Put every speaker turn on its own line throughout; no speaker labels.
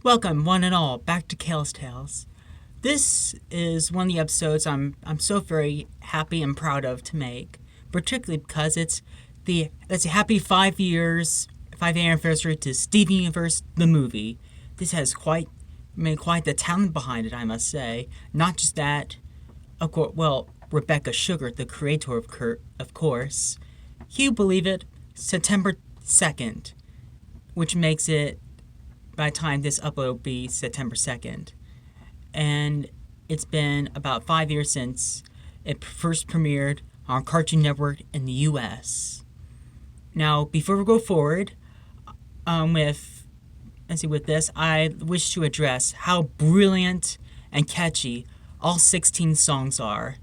Welcome, one and all, back to Kale's Tales. This is one of the episodes I'm so very happy and proud of to make, particularly because it's a happy 5 years, 5th anniversary to Steven Universe the movie. This has quite the talent behind it, I must say. Not just that, of course. Well, Rebecca Sugar, the creator of course. Can you believe it? September 2nd, which makes it by the time this upload will be September 2nd. And it's been about 5 years since it first premiered on Cartoon Network in the US. Now, before we go forward with this, I wish to address how brilliant and catchy all 16 songs are.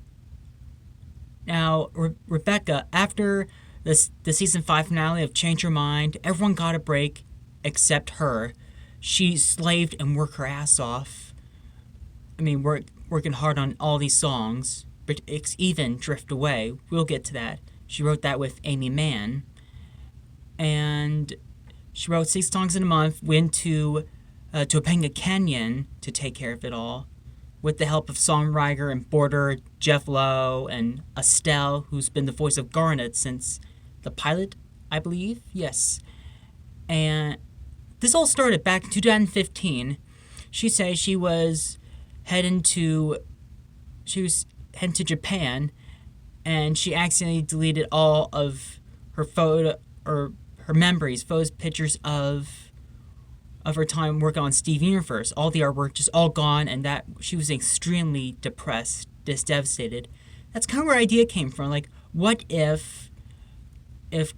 Now, Rebecca, after the season 5 finale of Change Your Mind, everyone got a break except her. She slaved and worked her ass off. Working hard on all these songs, but even Drift Away. We'll get to that. She wrote that with Amy Mann. And she wrote 6 songs in a month, went to Topanga Canyon to take care of it all, with the help of songwriter and boarder Jeff Lowe and Estelle, who's been the voice of Garnet since the pilot, I believe. Yes. And this all started back in 2015. She says she was heading to Japan, and she accidentally deleted all of her her memories, photos, pictures of her time working on Steve Universe. All the artwork just all gone, and that she was extremely depressed, just devastated. That's kind of where the idea came from. Like, what if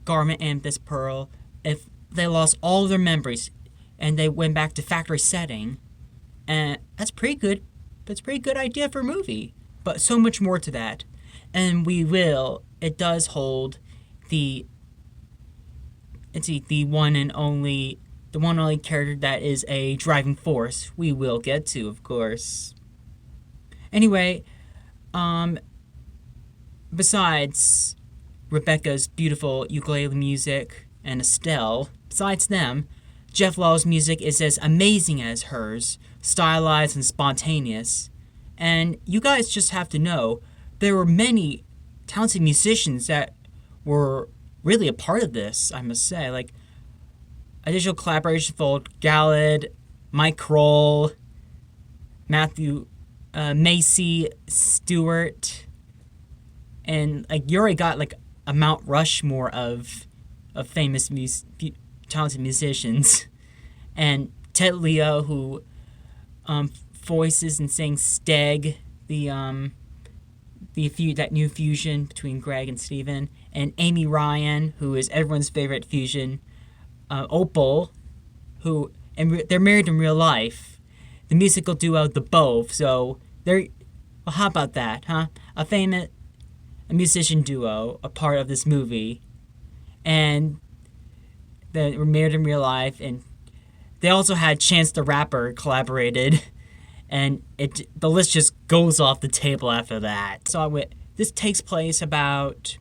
Garment and this Pearl, if they lost all of their memories and they went back to factory setting? And that's pretty good. That's a pretty good idea for a movie. But so much more to that. And it does hold the one and only character that is a driving force. We will get to, of course. Anyway, besides Rebecca's beautiful ukulele music and Estelle, besides them, Jeff Lowe's music is as amazing as hers, stylized and spontaneous. And you guys just have to know, there were many talented musicians that were really a part of this, I must say. Like, additional collaboration for Gallad, Mike Kroll, Matthew Macy Stewart, and like you already got like a Mount Rushmore of famous talented musicians, and Ted Leo, who voices and sings Steg, that new fusion between Greg and Steven, and Amy Ryan, who is everyone's favorite fusion, Opal, they're married in real life, the musical duo The Bove. So how about that, huh? A musician duo, a part of this movie, and they were married in real life, and they also had Chance the Rapper collaborated, and the list just goes off the table after that. So this takes place about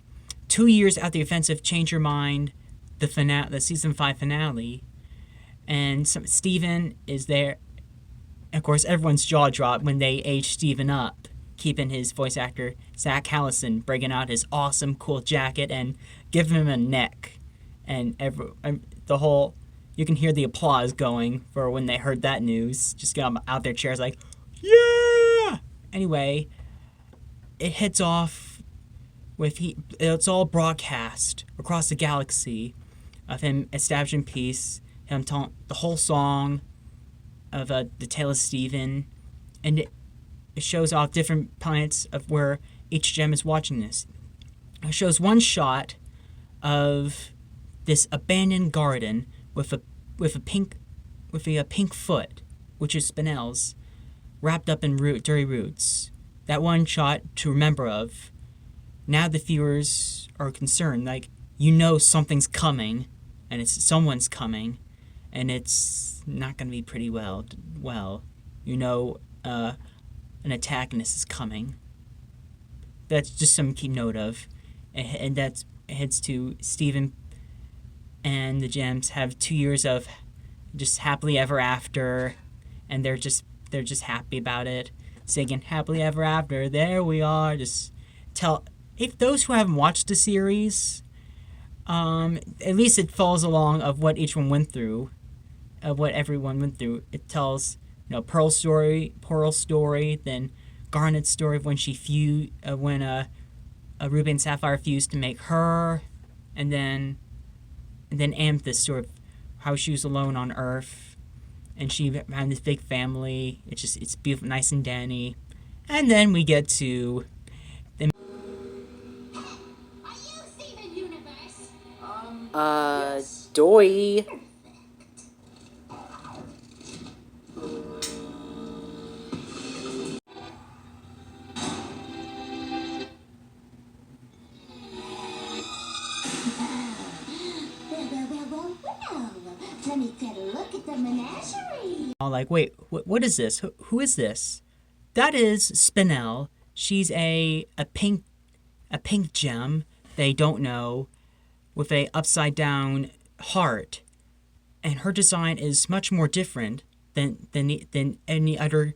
2 years after the events of Change Your Mind, the season 5 finale, and Steven is there. Of course, everyone's jaw dropped when they age Steven up, keeping his voice actor Zach Hallison, breaking out his awesome cool jacket and giving him a neck, and you can hear the applause going for when they heard that news. Just get out their chairs like, yeah! Anyway, it hits off it's all broadcast across the galaxy of him establishing peace, him telling the whole song of the tale of Steven, and it shows off different planets of where each gem is watching this. It shows one shot of this abandoned garden with a pink foot, which is Spinel's, wrapped up in dirty roots. That one shot to remember of. Now the viewers are concerned, like, something's coming, and someone's coming, and it's not going to be pretty well. An antagonist is coming. That's just something to keep note of, and that heads to Steven and the Gems have 2 years of just happily ever after, and they're just happy about it, singing happily ever after. There we are. Just tell if those who haven't watched the series, at least it follows along of what each one went through, of what everyone went through. It tells Pearl's story, then Garnet's story of when when Ruby and Sapphire fused to make her, and then Amethyst's story of how she was alone on Earth, and she had this big family. It's beautiful, nice and dandy, and then we get to the Doy.
Let me get a look at the menagerie.
I'm like, wait, what is this? Who is this? That is Spinel. She's a pink gem they don't know with a upside down heart, and her design is much more different than any other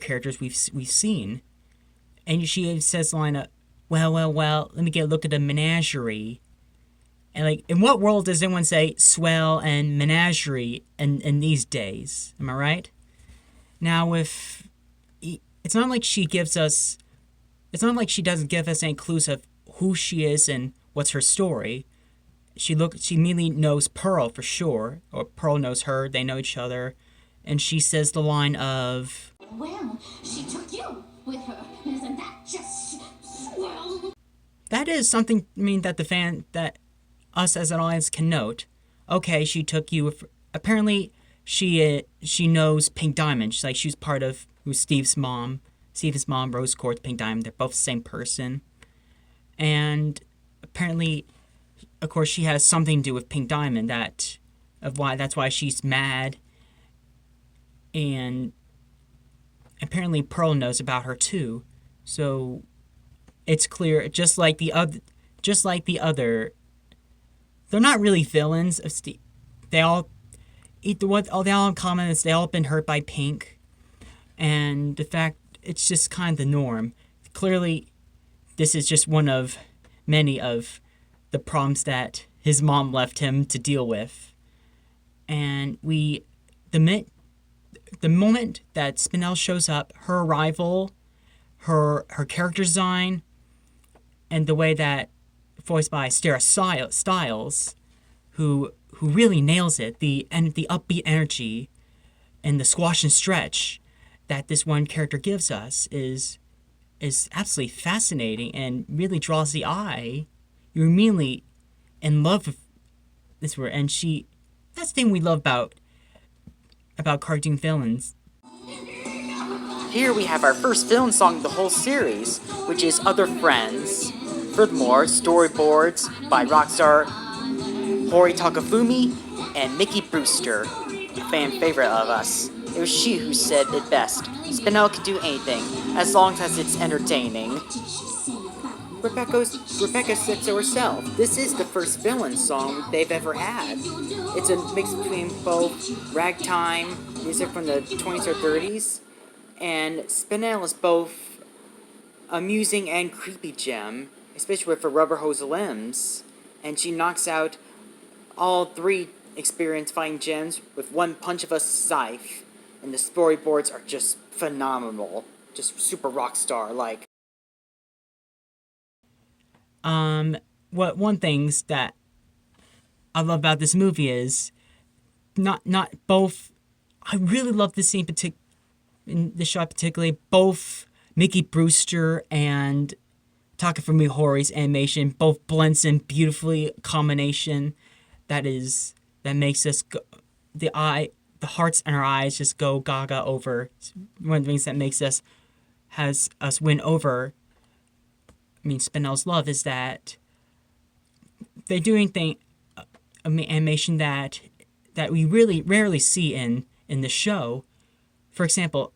characters we've seen. And she says the line of, well, let me get a look at the menagerie. And like, in what world does anyone say swell and menagerie in these days? Am I right? Now, it's not like she doesn't give us any clues of who she is and what's her story. She immediately knows Pearl for sure, or Pearl knows her. They know each other, and she says the line of,
well, she took you with her. Isn't that just swell?
That is something, that us as an audience can note. Okay, she took you. Apparently, she knows Pink Diamond. She's part of who's Steve's mom. Steve's mom, Rose Quartz, Pink Diamond. They're both the same person. And apparently, of course, she has something to do with Pink Diamond. That's why she's mad. And apparently, Pearl knows about her too. So it's clear, just like the other. They're not really villains of Steve. They all in common is they all been hurt by Pink, and the fact it's just kind of the norm. Clearly, this is just one of many of the problems that his mom left him to deal with. And the moment that Spinel shows up, her arrival, her character design, and the way that voiced by Sarah Stiles, who really nails it. The upbeat energy and the squash and stretch that this one character gives us is absolutely fascinating and really draws the eye. You're immediately in love with this word, and that's the thing we love about cartoon villains. Here we have our first villain song of the whole series, which is Other Friends. Furthermore, storyboards by rockstar Hori Takafumi and Mickey Brewster, a fan favorite of us. It was she who said it best. Spinel can do anything, as long as it's entertaining. Rebecca said so herself. This is the first villain song they've ever had. It's a mix between both ragtime music from the 20s or 30s, and Spinel is both amusing and creepy gem, especially with her rubber hose limbs, and she knocks out all three experienced fighting gems with one punch of a scythe, and the storyboards are just phenomenal, just super rock star like. One things that I love about this movie is not both. I really love this scene in the shot particularly. Both Mickey Brewster and Takafumi Hori's animation both blends in beautifully, combination that makes us go, the hearts in our eyes just go gaga over. One of the things that has us win over Spinel's love is that they're doing animation that we really rarely see in the show. For example,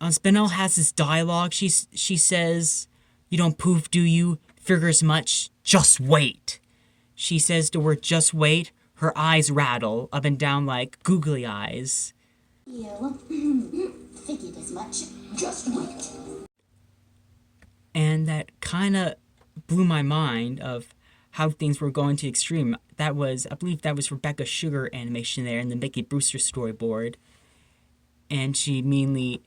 Spinel has this dialogue. She says, "You don't poof, do you? Figures much. Just wait." She says the word "just wait." Her eyes rattle up and down like googly eyes.
You. Figured as much. Just wait.
And that kind of blew my mind of how things were going to extreme. That was, I believe that was Rebecca Sugar animation there in the Mickey Brewster storyboard. And she meanly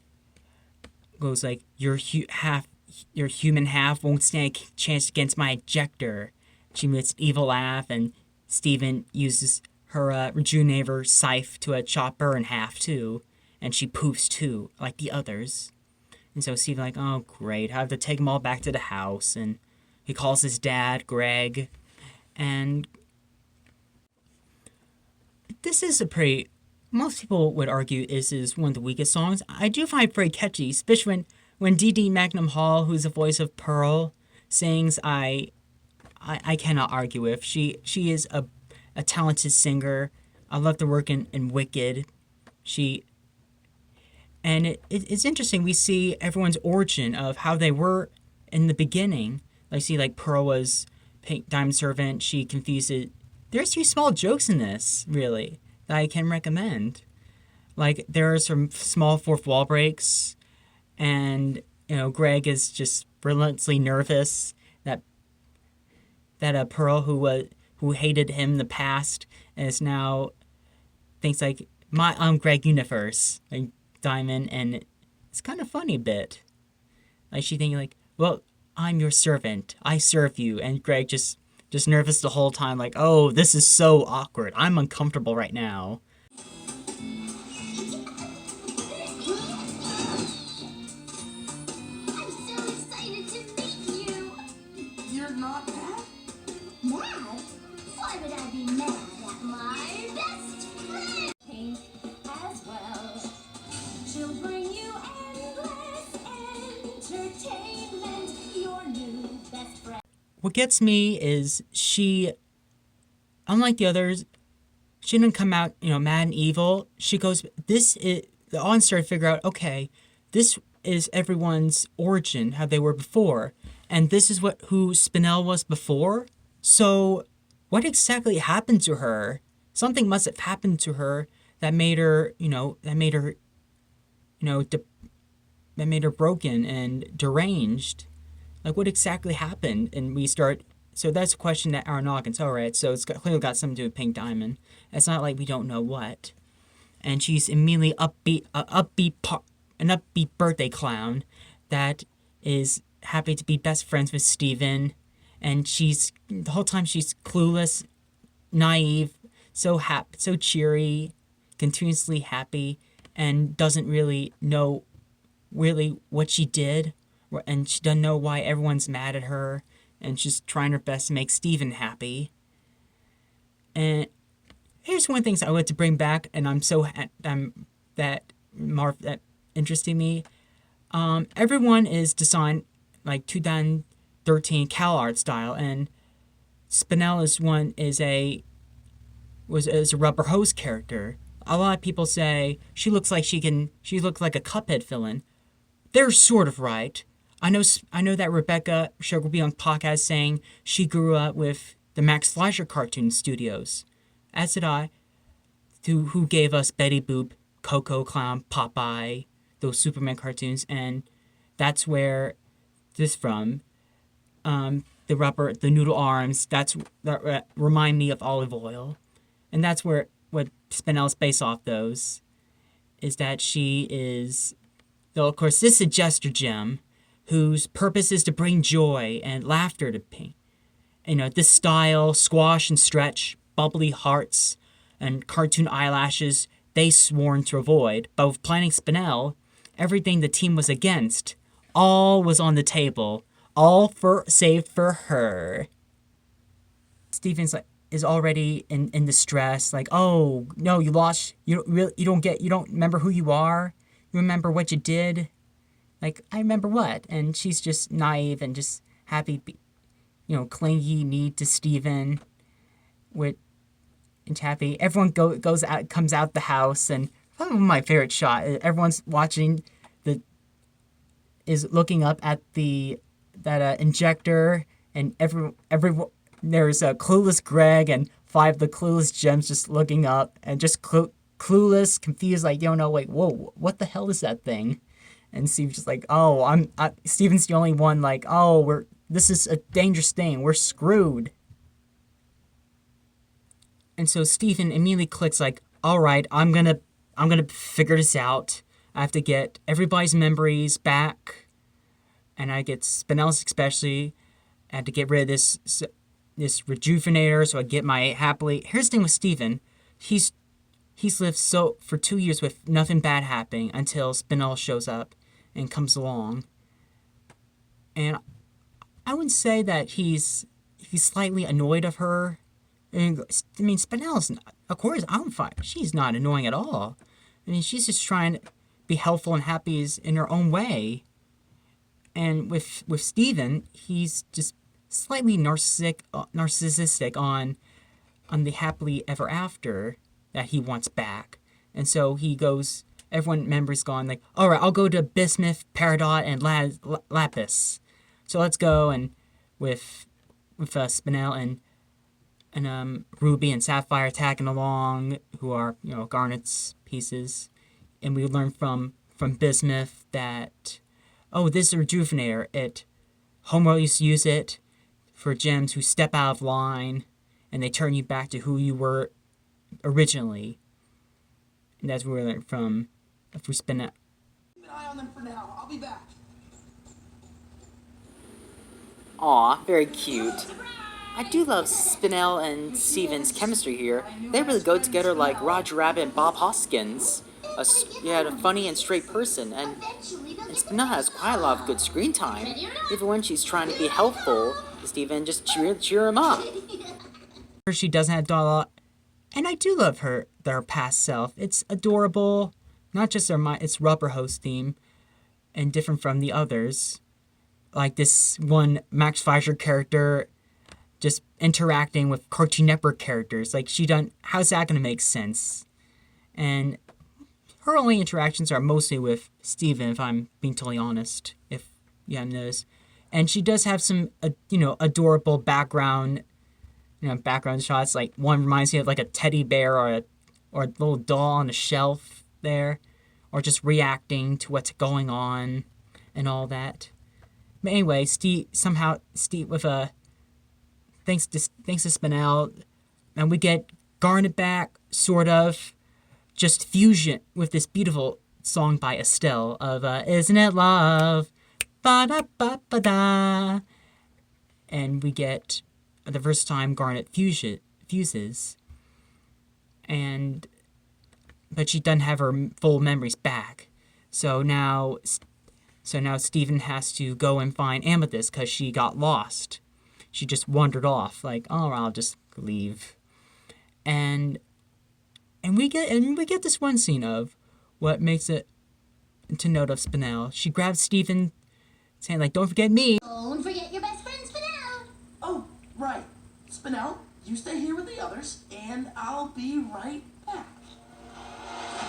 goes like, your human half won't stand a chance against my ejector. She makes an evil laugh, and Steven uses her rejuvenator scythe to chop her in half too, and she poofs too, like the others. And so Steven like, oh great, I have to take them all back to the house, and he calls his dad, Greg, and this is a pretty, most people would argue this is one of the weakest songs. I do find it very catchy, especially when Dee Dee Magnum Hall, who's the voice of Pearl, sings. I cannot argue with. She is a talented singer. I love the work in Wicked. It's interesting. We see everyone's origin of how they were in the beginning. I see like Pearl was Pink Diamond Servant. She confused it. There's a few small jokes in this, really, that I can recommend. Like there are some small fourth wall breaks, and Greg is just relentlessly nervous that Pearl, who hated him in the past, is now thinks like I'm Greg Universe, like Diamond, and it's kind of funny a bit. Like she thinking like, well, I'm your servant, I serve you, and Greg just nervous the whole time, like, oh, this is so awkward. I'm uncomfortable right now.
I'm so excited to meet you.
You're not mad?
Mad? Why would I be mad at my best friend? Pink as well. She'll bring you endless entertainment. Your new best friend.
What gets me is she, unlike the others, she didn't come out, mad and evil. She goes, this is, the audience started to figure out, okay, this is everyone's origin, how they were before. And this is who Spinel was before. So what exactly happened to her? Something must have happened to her that made her, that made her broken and deranged. Like, what exactly happened? And we start. So that's a question that our noggins. All right. So it's clearly got something to do with Pink Diamond. It's not like we don't know what. And she's immediately an upbeat birthday clown that is happy to be best friends with Steven. And the whole time she's clueless, naive, so happy, so cheery, continuously happy, and doesn't really know what she did. And she doesn't know why everyone's mad at her, and she's trying her best to make Steven happy. And here's one of the things I want to bring back, and that interested me. Everyone is designed like 2013 CalArt style, and Spinel is a rubber hose character. A lot of people say she looks like a Cuphead villain. They're sort of right. I know that Rebecca Sugar will be on podcast saying she grew up with the Max Fleischer cartoon studios, as did I, who gave us Betty Boop, Coco Clown, Popeye, those Superman cartoons, and that's where this from. The noodle arms, that remind me of olive oil, and that's what Spinel's based off those, is that she is, though of course this is a jester gem, whose purpose is to bring joy and laughter to Pink. This style, squash and stretch, bubbly hearts, and cartoon eyelashes they sworn to avoid. But with planning Spinel, everything the team was against, all was on the table, saved for her. Steven's is already in distress, like, oh no, you lost, you don't remember who you are, you remember what you did. Like, I remember what? And she's just naive and just happy, clingy, neat to Steven. And happy. Everyone comes out the house, and probably my favorite shot. Everyone's watching is looking up at that injector, and there's a clueless Greg and 5 of the clueless gems just looking up and just clueless, confused, like, you don't know, like, whoa, what the hell is that thing? And Steve's just like, oh, Steven's the only one, like, oh, this is a dangerous thing, we're screwed. And so Steven immediately clicks, like, alright, I'm gonna figure this out. I have to get everybody's memories back, and I get Spinel's especially. I had to get rid of this rejuvenator, so I get my happily. Here's the thing with Steven. He's lived for 2 years with nothing bad happening until Spinel shows up and comes along. And I would say that he's slightly annoyed of her. I mean, Spinel's, of course, I'm fine. She's not annoying at all. I mean, she's just trying to be helpful and happy in her own way. And with Steven, he's just slightly narcissistic on the happily ever after that he wants back. And so he goes, everyone members gone, like, all right, I'll go to Bismuth, Peridot, and Lapis. So let's go, and with Spinel and Ruby and Sapphire tagging along, who are, Garnet's pieces. And we learn from Bismuth that, oh, this is a rejuvenator. Homer used to use it for gems who step out of line, and they turn you back to who you were originally. And that's where we learned from Spinel.
Keep an eye on them for now. I'll be back.
Aw, very cute. I do love Spinel and Steven's chemistry here. They really go together like Roger Rabbit and Bob Hoskins. A funny and straight person, and Spinel has quite a lot of good screen time. Even when she's trying to be helpful, Steven just cheer him up. She doesn't have dialogue, and I do love their past self. It's adorable, not just its Rubber Hose theme, and different from the others. Like this one Max Fleischer character just interacting with Cartoon Network characters. Like, how's that gonna make sense? And her only interactions are mostly with Steven, if I'm being totally honest, if you haven't noticed. And she does have some, adorable background shots. Like, one reminds me of, like, a teddy bear or a little doll on a shelf there. Or just reacting to what's going on and all that. But anyway, Steve, with thanks to Spinel, and we get Garnet back, sort of, just fusion with this beautiful song by Estelle of Isn't It Love? Ba-da-ba-ba-da. And we get the first time Garnet fuses. But she doesn't have her full memories back. So now Steven has to go and find Amethyst because she got lost. She just wandered off, like, oh, I'll just leave. And we get this one scene of what makes it to note of Spinel. She grabs Steven, saying, like, don't forget me.
Don't forget your best friend, Spinel.
Oh, right. Spinel, you stay here with the others, and I'll be right back.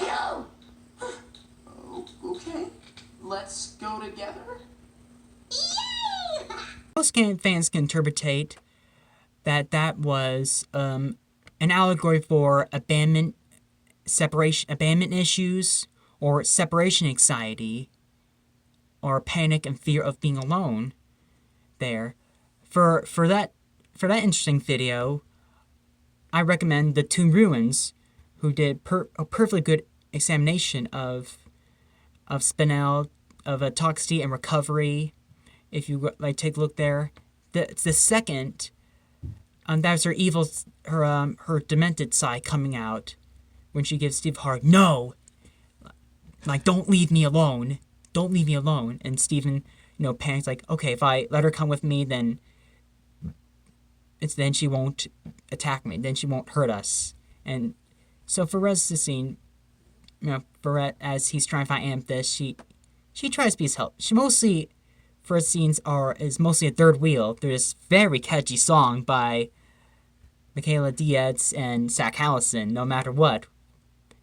No!
Oh, okay. Let's go together.
Yay!
Most fans can interpret that was an allegory for abandonment issues, or separation anxiety, or panic and fear of being alone. There, for that interesting video, I recommend the Tomb Ruins, who did a perfectly good examination of Spinel, of Toxicity and recovery. If you take a look there, the second, that was her demented side coming out when she gives Steve a hard no, like, don't leave me alone, and Steven, panics, like, okay, if I let her come with me, then she won't attack me, then she won't hurt us. And so for the rest of the scene, Barrett, as he's trying to find Amethyst, she tries to be his help. She mostly, first scenes is mostly a third wheel. There's this very catchy song by Michaela Dietz and Zach Allison, No Matter What,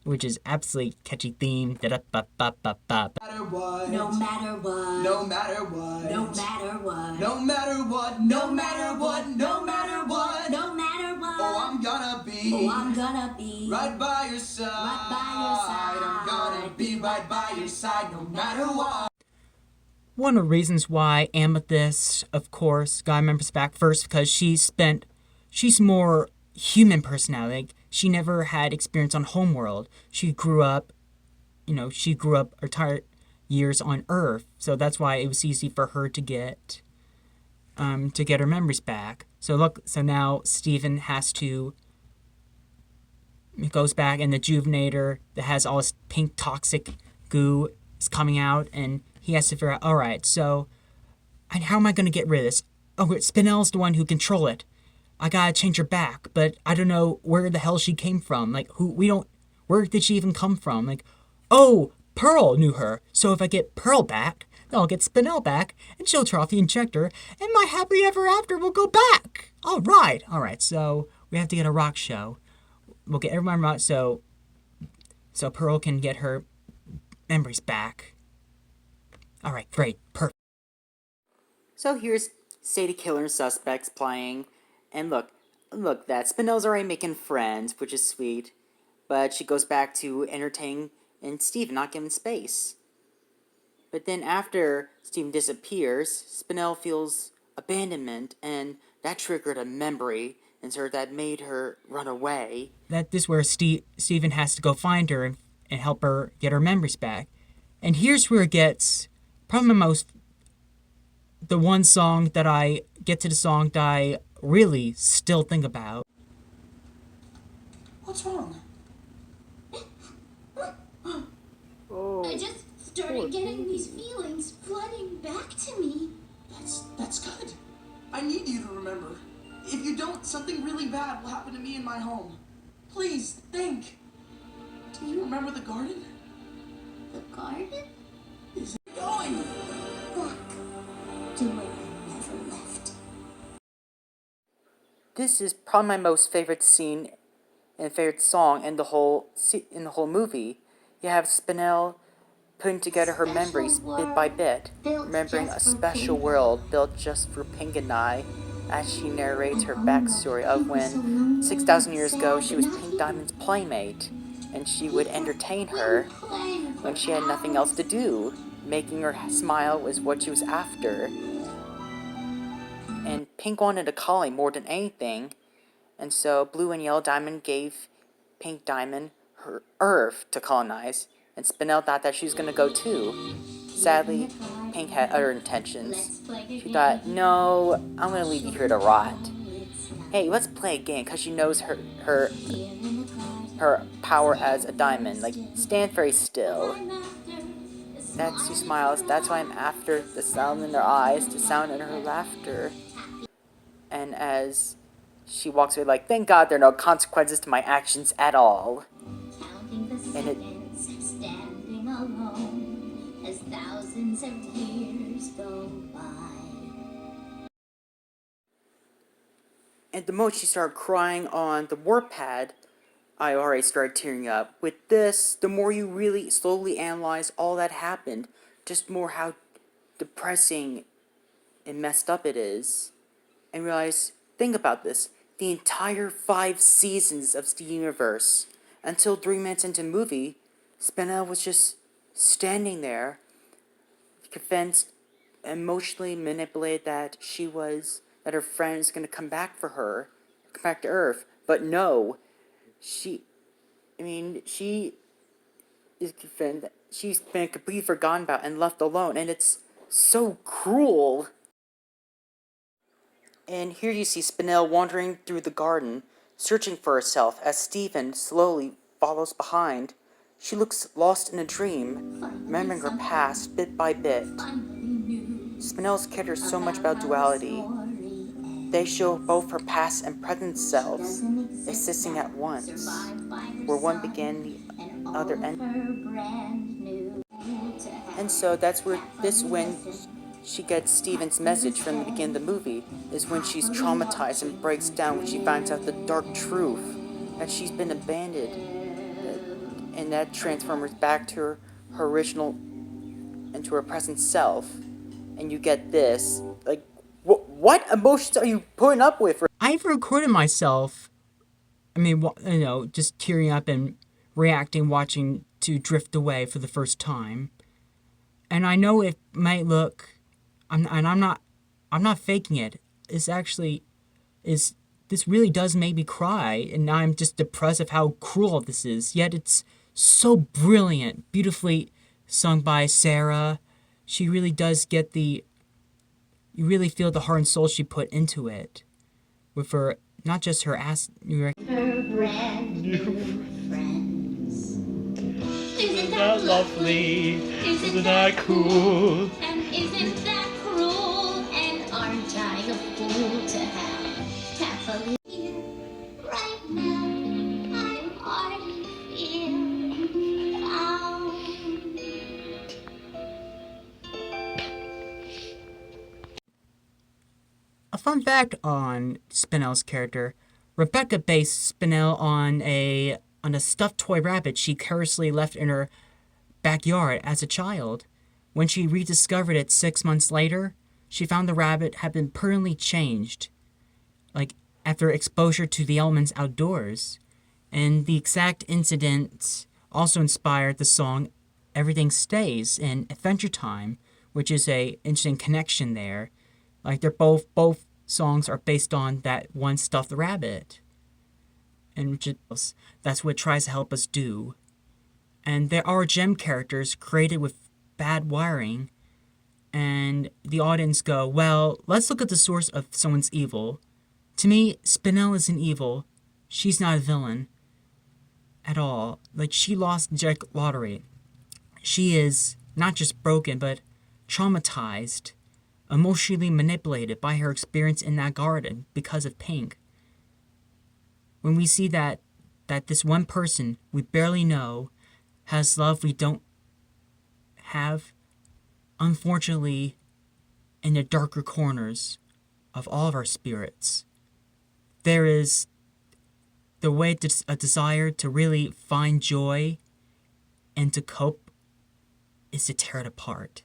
which is absolutely catchy theme.
No matter what.
No matter what.
No matter what.
No matter what.
No matter what. No matter what. No matter
matter what, no matter what.
Oh, I'm gonna be.
Oh, I'm gonna be
Right by your side.
right by your side.
I'm gonna be right by your side no matter what.
One of the reasons why Amethyst, of course, got members back first because she's more human personality. Like, she never had experience on Homeworld. She grew up her entire years on Earth, so that's why it was easy for her to get her memories back. So now Steven goes back, and the Juvenator that has all this pink toxic goo is coming out, and he has to figure out, all right, so how am I going to get rid of this? Oh, Spinel's the one who control it. I gotta change her back, but I don't know where the hell she came from. Like, where did she even come from? Like, oh, Pearl knew her, so if I get Pearl back, then I'll get Spinel back, and she'll turn off the injector, and my happily ever after will go back. All right, so we have to get a rock show. We'll get everyone right, so Pearl can get her memories back. All right, great, perfect. So here's Sadie Killer and Suspects playing, and look, that Spinel's already making friends, which is sweet, but she goes back to entertaining and Steven, not giving space. But then after Steven disappears, Spinel feels abandonment, and that triggered a memory in her that made her run away. This is where Steven has to go find her and help her get her memories back. And here's where it gets probably the one song that I really still think about.
What's wrong?
I just started getting these feelings flooding back to me.
That's good. I need you to remember. If you don't, something really bad will happen to me in my home. Please, think. Do you remember the garden?
The garden?
Is it going?
Back to where I never left.
This is probably my most favorite scene and favorite song in the whole movie. You have Spinel putting together her memories bit by bit, remembering a special world built just for Pink and I, as she narrates her backstory of when 6,000 years ago she was Pink Diamond's playmate, and she would entertain her when she had nothing else to do. Making her smile was what she was after. And Pink wanted a colony more than anything, and so Blue and Yellow Diamond gave Pink Diamond her Earth to colonize, and Spinel thought that she was going to go too. Sadly, Pink had other intentions. She thought, no, I'm going to leave you here to rot. Hey, let's play a game, because she knows her power as a diamond. Like, stand very still. She smiles. That's why I'm after the sound in her eyes, the sound in her laughter. And as she walks away, like, thank God there are no consequences to my actions at all.
Counting the seconds, standing alone, as thousands of years go by.
And the moment she started crying on the warpad, I already started tearing up. With this, the more you really slowly analyze all that happened, just more how depressing and messed up it is. And realize, think about this, the entire 5 seasons of the universe, until 3 minutes into the movie, Spinel was just standing there, convinced, emotionally manipulated that her friend is going to come back for her, come back to Earth. But no, she is convinced that she's been completely forgotten about and left alone, and it's so cruel. And here you see Spinel wandering through the garden, searching for herself as Steven slowly follows behind. She looks lost in a dream, remembering her past bit by bit. Spinel's character is so much about duality. They show both her past and present selves existing at once, where one began, the other ended. And so that's when she gets Steven's message from the beginning of the movie, is when she's traumatized and breaks down when she finds out the dark truth, that she's been abandoned, and that transforms her back to her original, and to her present self. And you get this, like,
What emotions are you putting up with?
I've recorded myself, just tearing up and reacting, watching to drift away for the first time. And I know it might look, I'm not faking it. This really does make me cry, and now I'm just depressed of how cruel this is. Yet it's so brilliant, beautifully sung by Sarah. She really does get you really feel the heart and soul she put into it. With her, not just her
Her brand new friends. Isn't that lovely? Isn't that cool? And isn't that cruel? And aren't I a fool to have happily here right now? I'm already feeling found.
A fun fact on Spinel's character: Rebecca based Spinel on a stuffed toy rabbit she carelessly left in her backyard as a child. When she rediscovered it 6 months later, she found the rabbit had been permanently changed, like after exposure to the elements outdoors. And the exact incident also inspired the song "Everything Stays" in Adventure Time, which is a interesting connection there. Like they're both songs are based on that one stuffed rabbit, and that's what it tries to help us do. And there are gem characters created with bad wiring, and the audience go, well, let's look at the source of someone's evil. To me, Spinel isn't evil. She's not a villain at all. Like, she lost the Jack Lottery. She is not just broken, but traumatized, emotionally manipulated by her experience in that garden because of Pink. When we see that this one person we barely know has love we don't have, unfortunately, in the darker corners of all of our spirits, there is the way to a desire to really find joy and to cope is to tear it apart.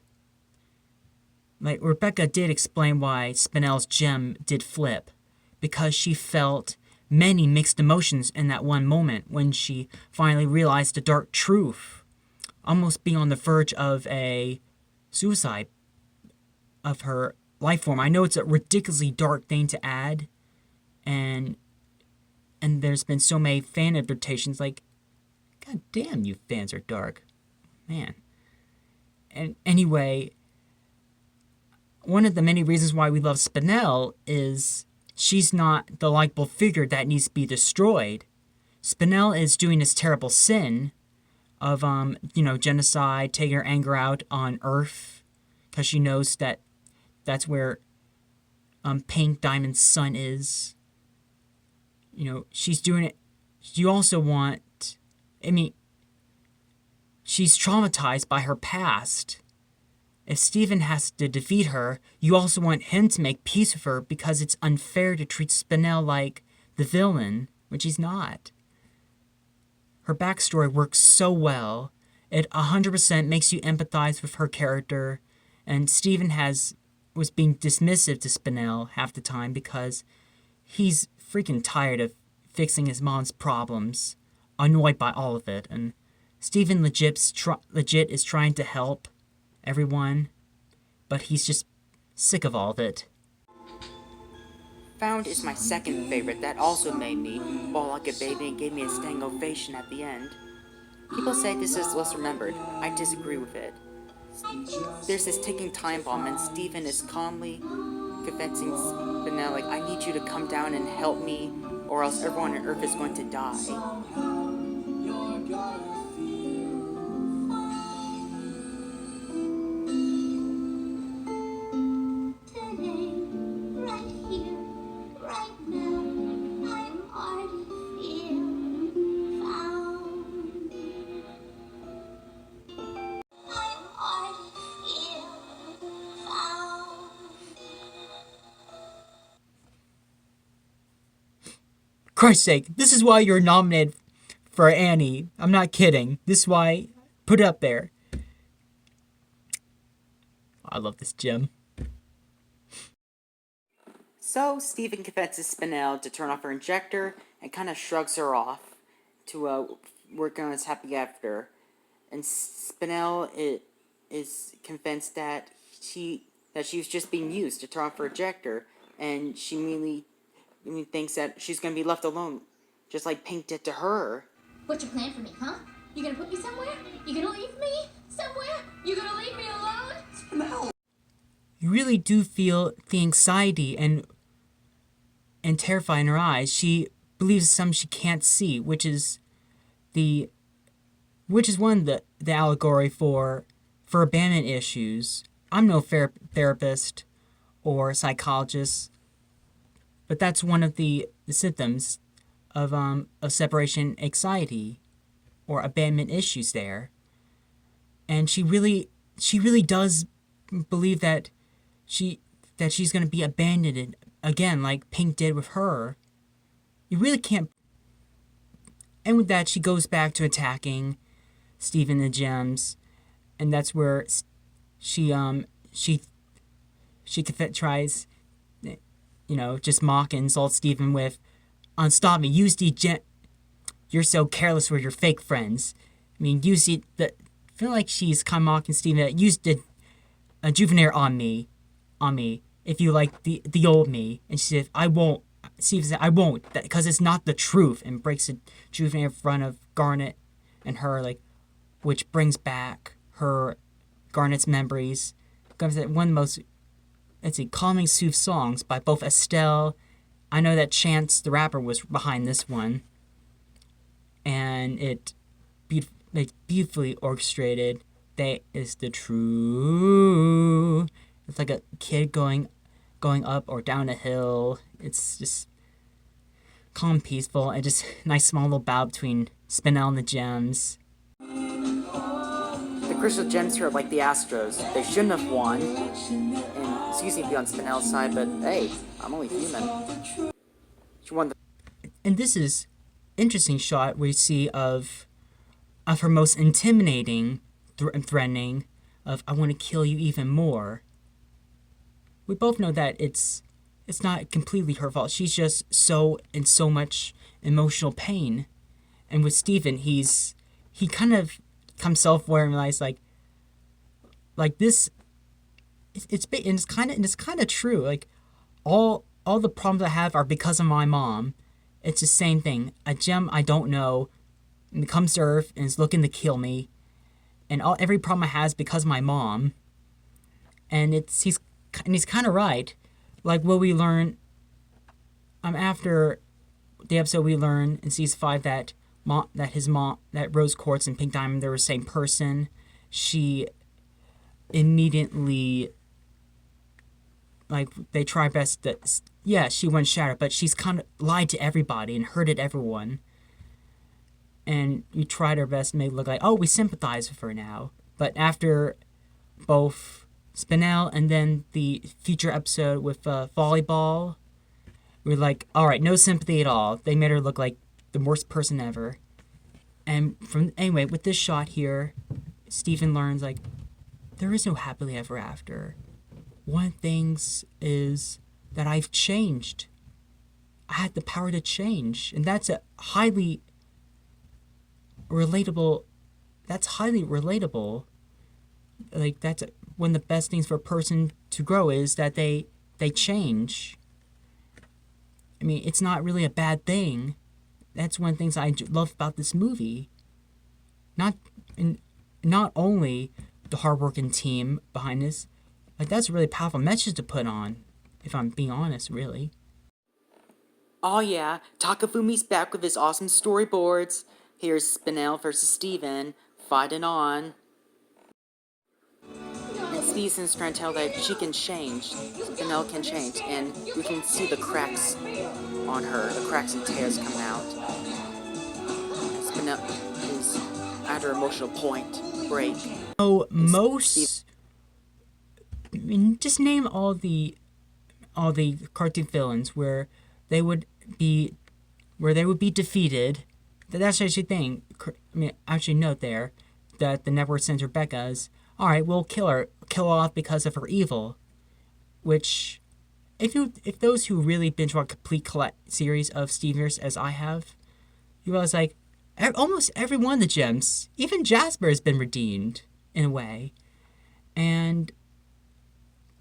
Like, Rebecca did explain why Spinel's gem did flip, because she felt many mixed emotions in that one moment when she finally realized the dark truth, almost being on the verge of a suicide of her life form. I know it's a ridiculously dark thing to add, and there's been so many fan interpretations like, God damn, you fans are dark. Man. And anyway, one of the many reasons why we love Spinel is she's not the likable figure that needs to be destroyed. Spinel is doing this terrible sin of, genocide, taking her anger out on Earth, because she knows that that's where Pink Diamond's son is. She's doing it. You also want, she's traumatized by her past. If Steven has to defeat her, you also want him to make peace with her because it's unfair to treat Spinel like the villain, which he's not. Her backstory works so well. It 100% makes you empathize with her character, and Steven was being dismissive to Spinel half the time because he's freaking tired of fixing his mom's problems, annoyed by all of it, and Steven legit is trying to help everyone, but he's just sick of all of it. Found is my second favorite that also made me bawl like a baby and gave me a standing ovation at the end. People say this is less remembered. I disagree with it. There's this ticking time bomb and Steven is calmly convincing Spinel, like, I need you to come down and help me or else everyone on Earth is going to die. Christ's sake, this is why you're nominated for Annie. I'm not kidding. This is why. Put it up there. I love this gem.
So Steven convinces Spinel to turn off her injector and kind of shrugs her off to work on his happy after. And Spinel is convinced that she was just being used to turn off her injector, and she immediately thinks that she's gonna be left alone, just like Pink did to her.
What's your plan for me, huh? You gonna put me somewhere? You gonna leave me somewhere? You gonna leave me alone?
Spinel!
You really do feel the anxiety and terrify in her eyes. She believes something she can't see, which is one of the allegory for abandonment issues. I'm no therapist or psychologist, but that's one of the symptoms of separation anxiety or abandonment issues there. And she really does believe that she's going to be abandoned again, like Pink did with her. You really can't. And with that, she goes back to attacking Steven the Gems, and that's where she tries, just mock and insult Steven with, "Stop me, use the gem. You're so careless with your fake friends. I mean, use the. I feel like she's kind of mocking Steven. Use the juvenaire on me, if you like the old me." And she said, "I won't." Steven said, "I won't, because it's not the truth," and breaks the juvenaire in front of Garnet and her, which brings back Garnet's memories. One of the most, calming sooth songs by both Estelle. I know that Chance the rapper was behind this one, and it beautifully orchestrated. That is the truth. It's like a kid going up or down a hill. It's just calm, peaceful, and just nice small little bow between Spinel and the Gems.
The crystal gems here are like the Astros. They shouldn't have won. And it's easy to be on Spinel's side, but hey, I'm only human. She won the...
And this is interesting shot we see of her most intimidating threatening of, "I want to kill you even more." We both know that it's not completely her fault. She's just in so much emotional pain. And with Steven, he kind of comes self-aware and realizes like this. It's kind of true. Like all the problems I have are because of my mom. It's the same thing. A gem I don't know and comes to Earth and is looking to kill me, and every problem I have is because of my mom. And he's kind of right. Like what we learn after the episode, we learn in season 5 that his mom, that Rose Quartz and Pink Diamond, they were the same person. She immediately, they try best to, she went shattered, but she's kind of lied to everybody and hurted everyone. And we tried our best to make it look like, oh, we sympathize with her now. But after both Spinel and then the future episode with volleyball, we're like, all right, no sympathy at all. They made her look like the worst person ever. And anyway, with this shot here, Steven learns there is no happily ever after. One of the things is that I've changed. I had the power to change, and that's a highly relatable. That's one of the best things for a person to grow is that they change. I mean, it's not really a bad thing. That's one of the things I love about this movie. Not only the hardworking team behind this, that's a really powerful message to put on, if I'm being honest, really.
Oh yeah, Takafumi's back with his awesome storyboards. Here's Spinel versus Steven, fighting on. And Steven's trying to tell that she can change. Spinel can change, and we can see the cracks on her, the cracks and tears coming out. Spinel is at her emotional point, break.
Oh, just name all the cartoon villains where they would be defeated. That's actually the thing. I mean, actually note there that the network sends Rebecca as, all right, we'll kill her off because of her evil, which if those who really binge watch complete series of Steven Universe as I have, you realize like almost every one of the gems, even Jasper, has been redeemed in a way. And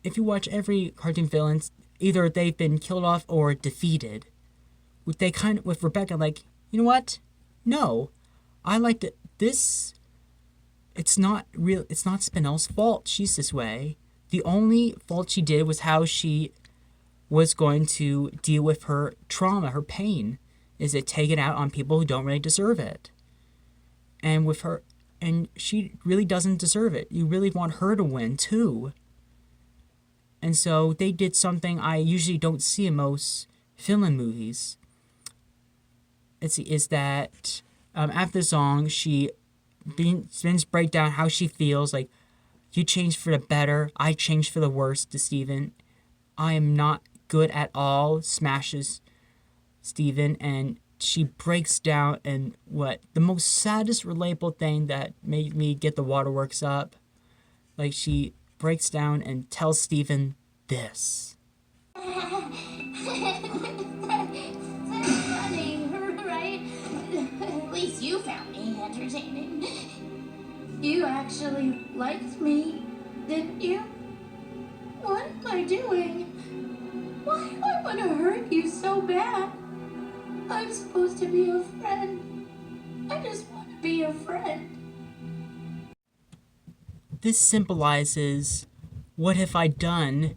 if you watch every cartoon villain, either they've been killed off or defeated. With Rebecca, like, you know what? No, I liked it. This. It's not real. It's not Spinel's fault. She's this way. The only fault she did was how she was going to deal with her trauma, her pain, is to take it out on people who don't really deserve it. And with her, and she really doesn't deserve it. You really want her to win too. And so they did something I usually don't see in most villain movies. Is that after the song, she break down how she feels, like, you changed for the better, I changed for the worse to Steven. I am not good at all, smashes Steven, and she breaks down, and what the most saddest relatable thing that made me get the waterworks up, like, she breaks down and tells Steven this.
That's funny, right? At least you found me entertaining. You actually liked me, didn't you? What am I doing? Why do I want to hurt you so bad? I'm supposed to be a friend. I just want to be a friend.
This symbolizes, what have I done?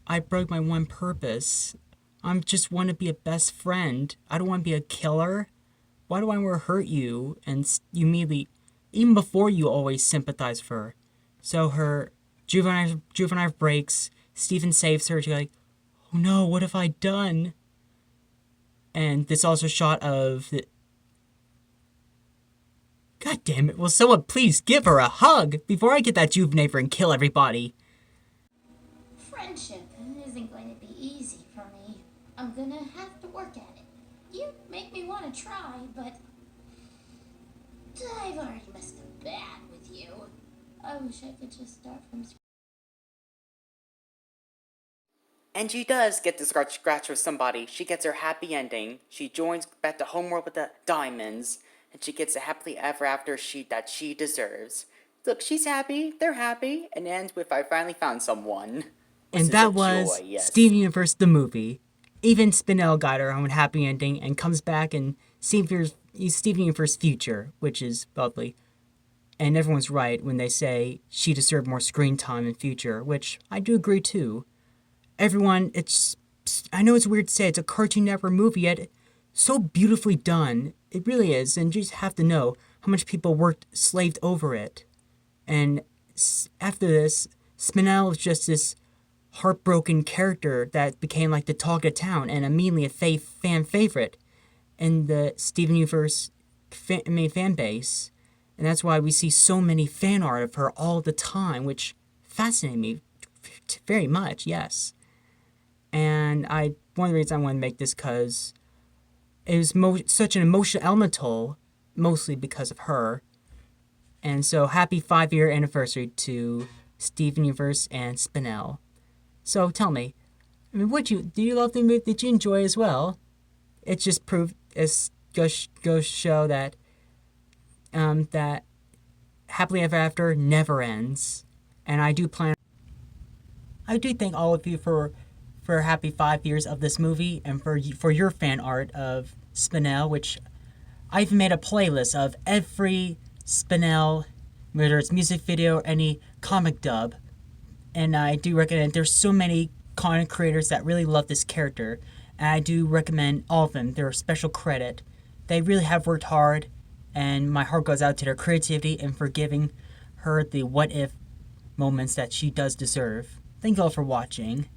I broke my one purpose. I just want to be a best friend. I don't want to be a killer. Why do I want to hurt you? And you immediately, even before you always sympathize with her. So her juvenile breaks, Steven saves her, she's like, oh no, what have I done? And this also shot of the... God damn it, will someone please give her a hug before I get that juvenator and kill everybody?
Friendship isn't going to be easy for me. I'm gonna have to work at it. You make me want to try, but I've already messed up bad with you. I wish I could just start from scratch.
And she does get to scratch with somebody. She gets her happy ending. She joins back to Homeworld with the diamonds. And she gets a happily ever after that she deserves. Look, she's happy, they're happy, and it ends with I finally found someone.
And that was Steven Universe the movie. Even Spinel got her own happy ending and comes back in Steven Universe future, which is lovely. And everyone's right when they say she deserved more screen time in future, which I do agree too. Everyone, I know it's weird to say, it's a Cartoon Network movie, yet so beautifully done. It really is, and you just have to know how much people slaved over it. And after this, Spinel was just this heartbroken character that became like the talk of town and immediately a fan favorite in the Steven Universe fan base. And that's why we see so many fan art of her all the time, which fascinated me very much, yes. And one of the reasons I want to make this because it was such an emotional elemental, mostly because of her. And so happy 5-year anniversary to Steven Universe and Spinel. So tell me, I mean, do you love the movie? Did you enjoy it as well? It just proved, it goes to show that that happily ever after never ends. And I do thank all of you for happy 5 years of this movie and for your fan art of Spinel, which I've made a playlist of every Spinel, whether it's music video or any comic dub. And I do recommend, there's so many content creators that really love this character, and I do recommend all of them. They're a special credit. They really have worked hard, and my heart goes out to their creativity and for giving her the what if moments that she does deserve. Thank you all for watching.